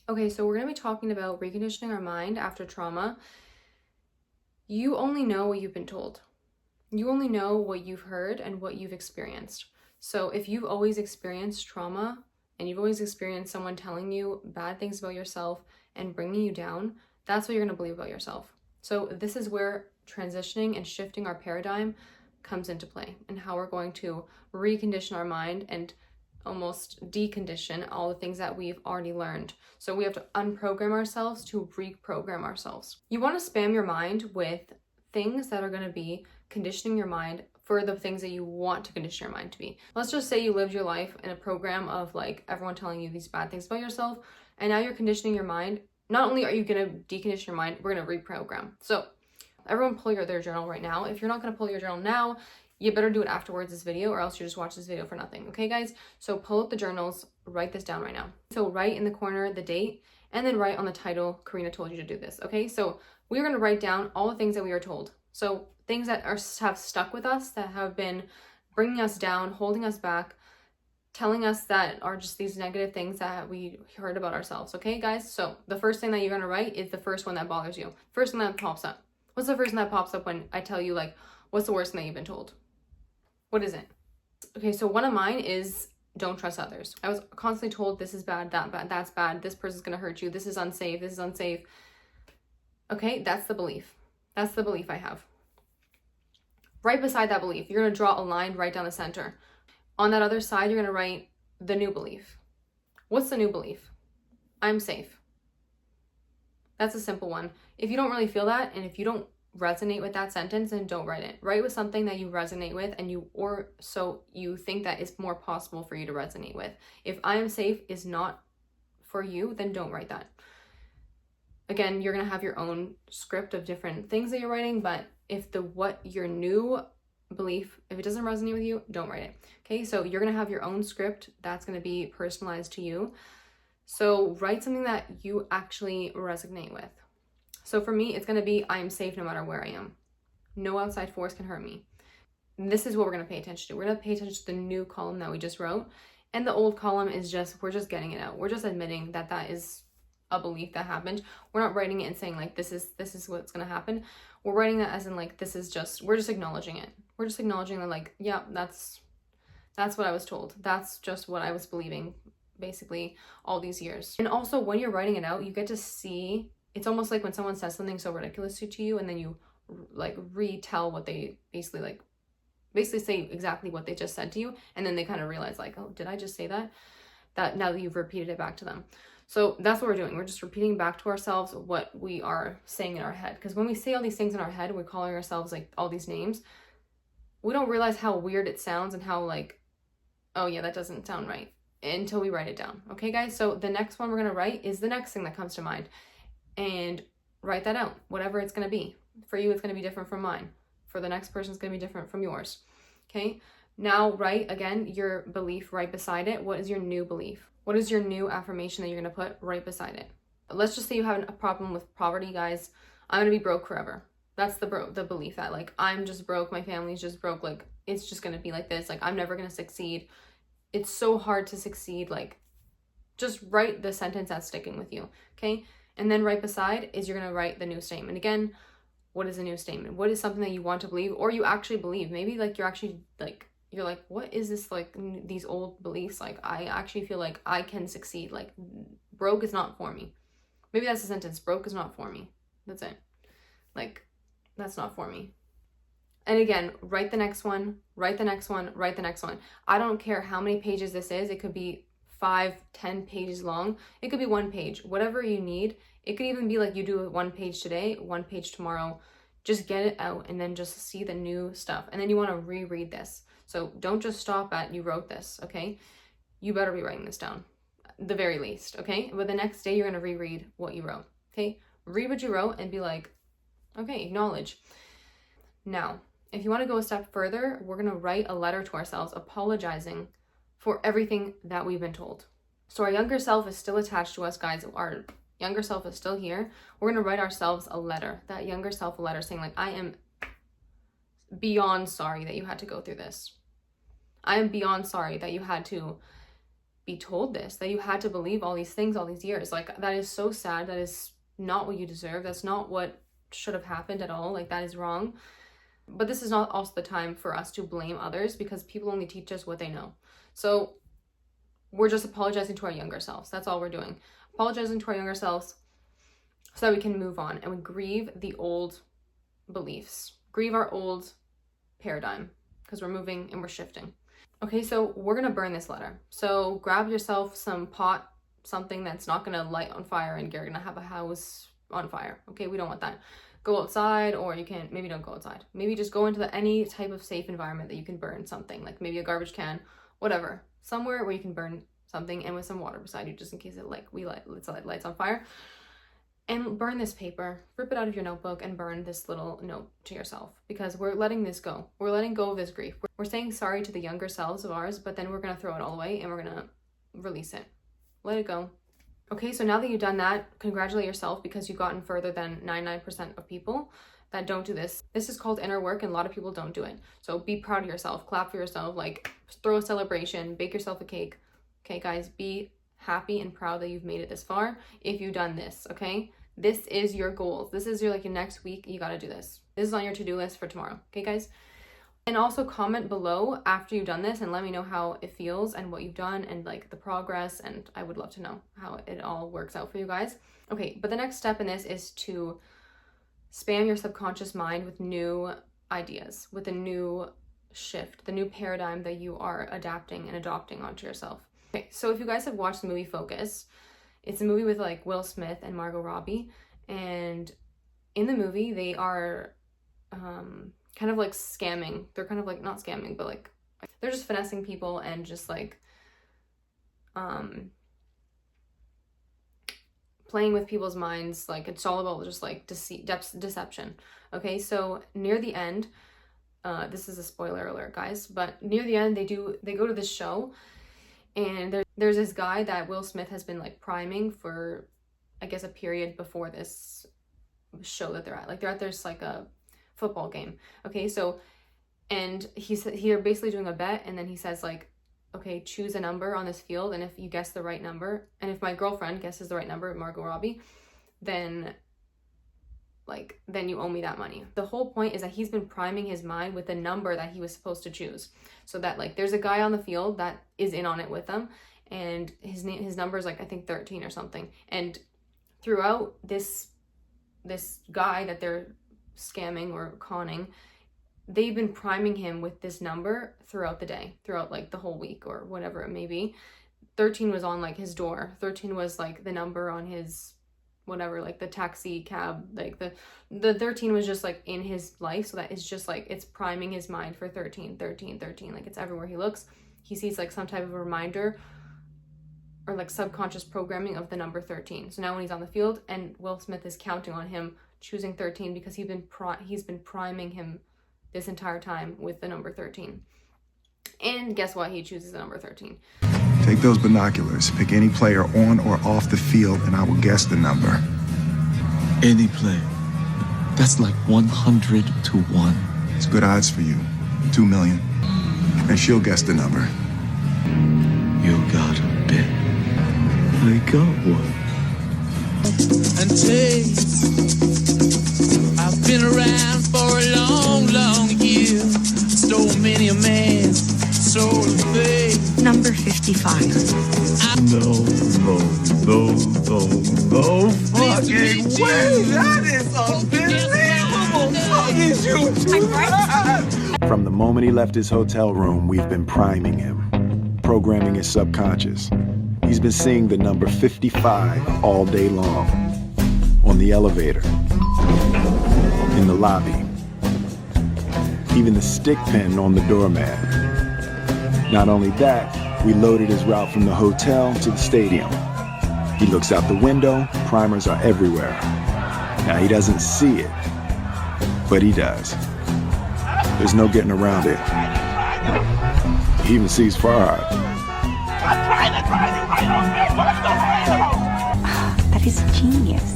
Okay, so we're going to be talking about reconditioning our mind after trauma. You only know what you've been told. You only know what you've heard and what you've experienced. So if you've always experienced trauma and you've always experienced someone telling you bad things about yourself and bringing you down, that's what you're going to believe about yourself. So this is where transitioning and shifting our paradigm comes into play, and how we're going to recondition our mind and almost decondition all the things that we've already learned. So we have to unprogram ourselves to reprogram ourselves. You want to spam your mind with things that are going to be conditioning your mind for the things that you want to condition your mind to be. Let's just say you lived your life in a program of like everyone telling you these bad things about yourself, and now you're conditioning your mind. Not only are you going to decondition your mind, we're going to reprogram. So everyone pull their journal right now. If you're not going to pull your journal now, you better do it afterwards this video, or else you just watch this video for nothing. Okay, guys? So pull up the journals, write this down right now. So write in the corner the date, and then write on the title, Karina told you to do this. Okay, so we're going to write down all the things that we were told. So things that have stuck with us, that have been bringing us down, holding us back, telling us that are just these negative things that we heard about ourselves. Okay, guys? So the first thing that you're going to write is the first one that bothers you. First thing that pops up. What's the first thing that pops up when I tell you, like, what's the worst thing that you've been told? What is it? Okay, so one of mine is don't trust others. I was constantly told this is bad, that bad, that's bad, this person's gonna hurt you, this is unsafe, this is unsafe. Okay, that's the belief. That's the belief I have. Right beside that belief, you're gonna draw a line right down the center. On that other side, you're gonna write the new belief. What's the new belief? I'm safe. That's a simple one. If you don't really feel that, and if you don't resonate with that sentence, then don't write it. Write with something that you resonate with, and you think that is more possible for you to resonate with. If I am safe is not for you, then don't write that. Again, you're gonna have your own script of different things that you're writing, but if your new belief, if it doesn't resonate with you, don't write it. Okay, so you're gonna have your own script that's gonna be personalized to you. So write something that you actually resonate with. So for me, it's going to be, I am safe no matter where I am. No outside force can hurt me. And this is what we're going to pay attention to. We're going to pay attention to the new column that we just wrote. And the old column is we're just getting it out. We're just admitting that that is a belief that happened. We're not writing it and saying like, this is what's going to happen. We're writing that as in like, we're just acknowledging it. We're just acknowledging that like, yeah, that's what I was told. That's just what I was believing basically all these years. And also when you're writing it out, you get to see. It's almost like when someone says something so ridiculous to you, and then you like retell what they basically say exactly what they just said to you, and then they kind of realize like, oh, did I just say that? That now that you've repeated it back to them. So that's what we're doing. We're just repeating back to ourselves what we are saying in our head. Because when we say all these things in our head, we're calling ourselves like all these names. We don't realize how weird it sounds and how like, oh yeah, that doesn't sound right, until we write it down. Okay, guys? So the next one we're going to write is the next thing that comes to mind. And write that out, whatever it's going to be. For you, it's going to be different from mine. For the next person, it's going to be different from yours. Okay? Now, write, again, your belief right beside it. What is your new belief? What is your new affirmation that you're going to put right beside it? Let's just say you have a problem with poverty, guys. I'm going to be broke forever. That's the belief that, like, I'm just broke. My family's just broke. Like, it's just going to be like this. Like, I'm never going to succeed. It's so hard to succeed. Like, just write the sentence that's sticking with you. Okay? And then right beside is you're going to write the new statement. Again, what is a new statement? What is something that you want to believe or you actually believe? Maybe like you're like, what is this, like these old beliefs? Like, I actually feel like I can succeed. Like, broke is not for me. Maybe that's the sentence. Broke is not for me. That's it. Like, that's not for me. And again, write the next one, write the next one, write the next one. I don't care how many pages this is. It could be 5-10 pages long. It could be 1 page, whatever you need. It could even be like you do 1 page today, 1 page tomorrow. Just get it out and then just see the new stuff. And then you want to reread this. So don't just stop at you wrote this, okay? You better be writing this down, the very least, okay? But the next day you're going to reread what you wrote, okay? Read what you wrote and be like, okay, acknowledge. Now, if you want to go a step further, we're going to write a letter to ourselves apologizing for everything that we've been told. So our younger self is still attached to us, guys. Our younger self is still here. We're going to write ourselves a letter, that younger self a letter saying like, I am beyond sorry that you had to go through this. I am beyond sorry that you had to be told this, that you had to believe all these things all these years. Like, that is so sad. That is not what you deserve. That's not what should have happened at all. Like, that is wrong. But this is not also the time for us to blame others, because people only teach us what they know. So we're just apologizing to our younger selves. That's all we're doing. Apologizing to our younger selves so that we can move on and we grieve the old beliefs, grieve our old paradigm, because we're moving and we're shifting. Okay, so we're gonna burn this letter. So grab yourself some pot, something that's not gonna light on fire and you're gonna have a house on fire. Okay, we don't want that. Go outside, or you can, maybe don't go outside. Maybe just go into any type of safe environment that you can burn something, like maybe a garbage can, whatever. Somewhere where you can burn something, and with some water beside you, just in case it lights on fire. And burn this paper, rip it out of your notebook and burn this little note to yourself, because we're letting this go. We're letting go of this grief. We're saying sorry to the younger selves of ours, but then we're gonna throw it all away and we're gonna release it. Let it go. Okay, so now that you've done that, congratulate yourself, because you've gotten further than 99% of people that don't do this. This is called inner work, and a lot of people don't do it. So be proud of yourself, clap for yourself, like throw a celebration, bake yourself a cake. Okay, guys, be happy and proud that you've made it this far if you've done this, okay? This is your goals. This is your next week, you gotta do this. This is on your to-do list for tomorrow, okay, guys? And also comment below after you've done this and let me know how it feels and what you've done and like the progress, and I would love to know how it all works out for you guys. Okay, but the next step in this is to spam your subconscious mind with new ideas, with a new shift, the new paradigm that you are adapting and adopting onto yourself. Okay, so if you guys have watched the movie Focus, it's a movie with like Will Smith and Margot Robbie, and in the movie they are kind of like scamming. They're kind of like, not scamming, but like they're just finessing people and just like playing with people's minds. Like, it's all about just like deception. Okay, so near the end, this is a spoiler alert, guys, but near the end they go to this show, and there's this guy that Will Smith has been like priming for, I guess, a period before this show that they're at. Like, they're at this like a football game. Okay, so, and they're basically doing a bet, and then he says like, okay, choose a number on this field, and if you guess the right number, and if my girlfriend guesses the right number, Margot Robbie, then you owe me that money. The whole point is that he's been priming his mind with the number that he was supposed to choose, so that like there's a guy on the field that is in on it with them, and his number is like, I think 13 or something, and throughout this guy that they're scamming or conning, they've been priming him with this number throughout the day, throughout like the whole week or whatever it may be. 13 was on like his door. 13 was like the number on his whatever, like the taxi cab, like the 13 was just like in his life, so that it's just like it's priming his mind for 13, like it's everywhere he looks. He sees like some type of a reminder or like subconscious programming of the number 13. So now when he's on the field and Will Smith is counting on him choosing 13, because he's been priming him this entire time with the number 13. And guess what? He chooses the number 13. Take those binoculars, pick any player on or off the field, and I will guess the number. Any player? That's like 100 to 1. It's good odds for you. 2 million. And she'll guess the number. You got a bet. I got one. And taste. I've been around for a long, long year. Stole many a man's soul of faith. Number 55. No fucking way! That is unbelievable! How did you do that? From the moment he left his hotel room, we've been priming him, programming his subconscious. He's been seeing the number 55 all day long. On the elevator, in the lobby, even the stick pin on the doormat. Not only that, we loaded his route from the hotel to the stadium. He looks out the window, primers are everywhere. Now he doesn't see it, but he does. There's no getting around it. He even sees far. That is genius.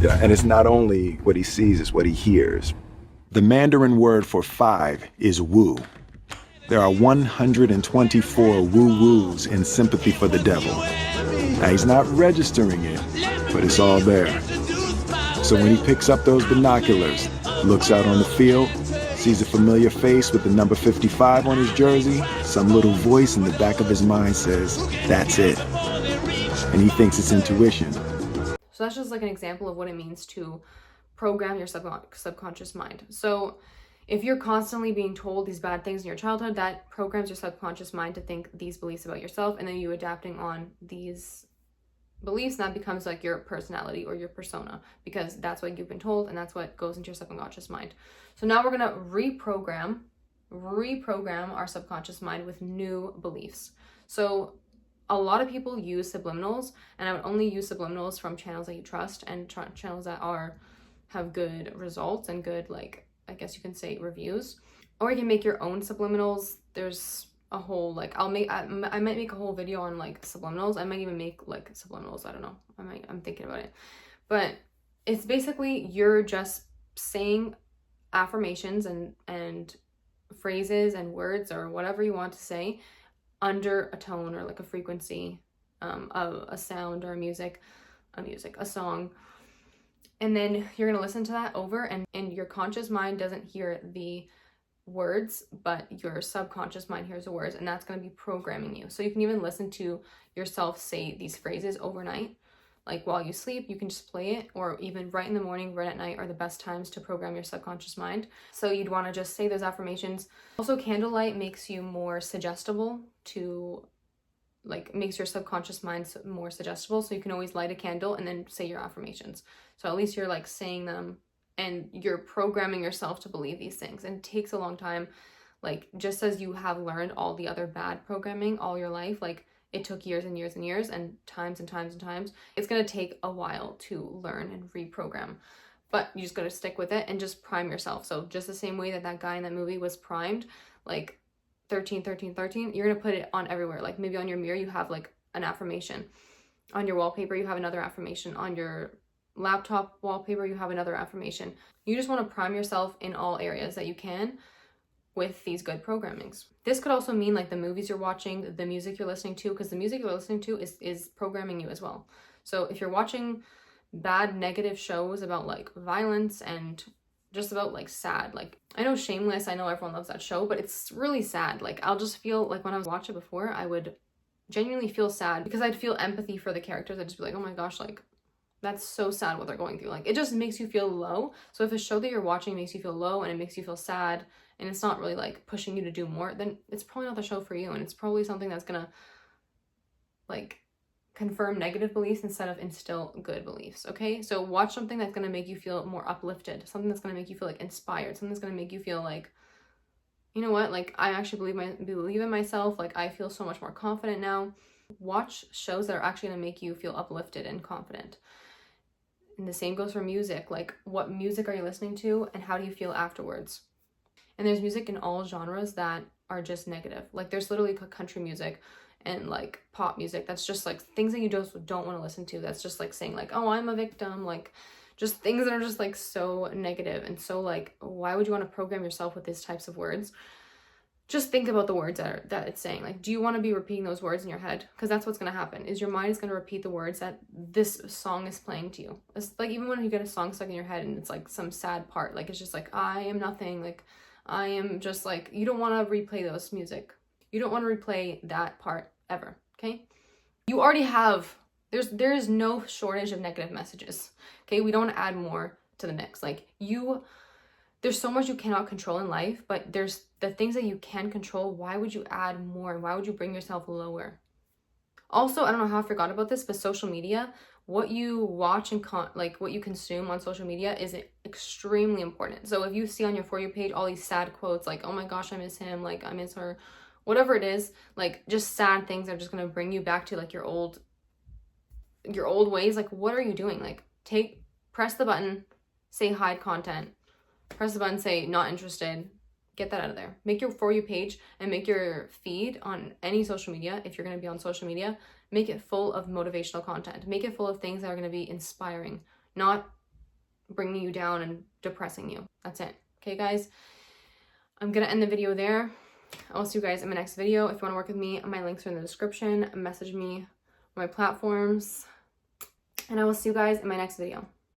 Yeah, and it's not only what he sees, it's what he hears. The Mandarin word for 5 is Wu. There are 124 woo-woos in sympathy for the devil. Now, he's not registering it, but it's all there. So when he picks up those binoculars, looks out on the field, sees a familiar face with the number 55 on his jersey, some little voice in the back of his mind says, that's it. And he thinks it's intuition. So that's just like an example of what it means to program your subconscious mind. So if you're constantly being told these bad things in your childhood, that programs your subconscious mind to think these beliefs about yourself, and then you adapting on these beliefs, and that becomes like your personality or your persona, because that's what you've been told and that's what goes into your subconscious mind. So now we're going to reprogram our subconscious mind with new beliefs. So a lot of people use subliminals, and I would only use subliminals from channels that you trust and channels that have good results and good, like, I guess you can say, reviews. Or you can make your own subliminals. There's a whole, like, I might make a whole video on like subliminals. I might even make like subliminals, I don't know, I'm thinking about it. But it's basically you're just saying affirmations and phrases and words or whatever you want to say under a tone or like a frequency, a sound or a song. And then you're going to listen to that over, and your conscious mind doesn't hear the words, but your subconscious mind hears the words, and that's going to be programming you. So you can even listen to yourself say these phrases overnight. Like while you sleep, you can just play it, or even right in the morning, right at night are the best times to program your subconscious mind. So you'd want to just say those affirmations. Also, candlelight makes you more suggestible to, like, makes your subconscious mind more suggestible. So you can always light a candle and then say your affirmations. So at least you're like saying them and you're programming yourself to believe these things. And it takes a long time. Like, just as you have learned all the other bad programming all your life, like it took years and years and years and times and times and times, it's going to take a while to learn and reprogram. But you just got to stick with it and just prime yourself. So just the same way that guy in that movie was primed, like 13, 13, 13, you're going to put it on everywhere. Like maybe on your mirror, you have like an affirmation. On your wallpaper, you have another affirmation. On your laptop wallpaper, you have another affirmation. You just want to prime yourself in all areas that you can with these good programmings. This could also mean like the movies you're watching, the music you're listening to, because the music you're listening to is programming you as well. So if you're watching bad, negative shows about like violence and just about like sad, like I know Shameless, I know everyone loves that show, but it's really sad. Like I'll just feel like when I was watching it before, I would genuinely feel sad because I'd feel empathy for the characters. I'd just be like, oh my gosh, like that's so sad what they're going through. Like it just makes you feel low. So if a show that you're watching makes you feel low and it makes you feel sad and it's not really like pushing you to do more, then it's probably not the show for you. And it's probably something that's gonna like confirm negative beliefs instead of instill good beliefs. Okay, so watch something that's going to make you feel more uplifted, something that's going to make you feel like inspired, something that's going to make you feel like, you know what, like I actually believe in myself, like I feel so much more confident now. Watch shows that are actually going to make you feel uplifted and confident. And the same goes for music. Like what music are you listening to and how do you feel afterwards? And there's music in all genres that are just negative. Like there's literally country music and like pop music that's just like things that you just don't want to listen to. That's just like saying like, oh, I'm a victim, like just things that are just like so negative. And so like, why would you want to program yourself with these types of words? Just think about the words that it's saying. Like, do you want to be repeating those words in your head? Because that's what's going to happen, is your mind is going to repeat the words that this song is playing to you. It's like even when you get a song stuck in your head and it's like some sad part, like it's just like, I am nothing, like I am just like, you don't want to replay those music. You don't want to replay that part ever, okay? You already have, there is no shortage of negative messages, okay? We don't want to add more to the mix. Like there's so much you cannot control in life, but there's the things that you can control. Why would you add more? Why would you bring yourself lower? Also, I don't know how I forgot about this, but social media, what you watch and like what you consume on social media is extremely important. So if you see on your For You page all these sad quotes like, oh my gosh, I miss him, like I miss her, whatever it is, like just sad things that are just going to bring you back to like your old ways. Like what are you doing? Like press the button, say hide content, press the button, say not interested, get that out of there. Make your For You page and make your feed on any social media, if you're going to be on social media, make it full of motivational content. Make it full of things that are going to be inspiring, not bringing you down and depressing you. That's it. Okay, guys? I'm going to end the video there. I will see you guys in my next video. If you want to work with me, my links are in the description. Message me on my platforms. And I will see you guys in my next video.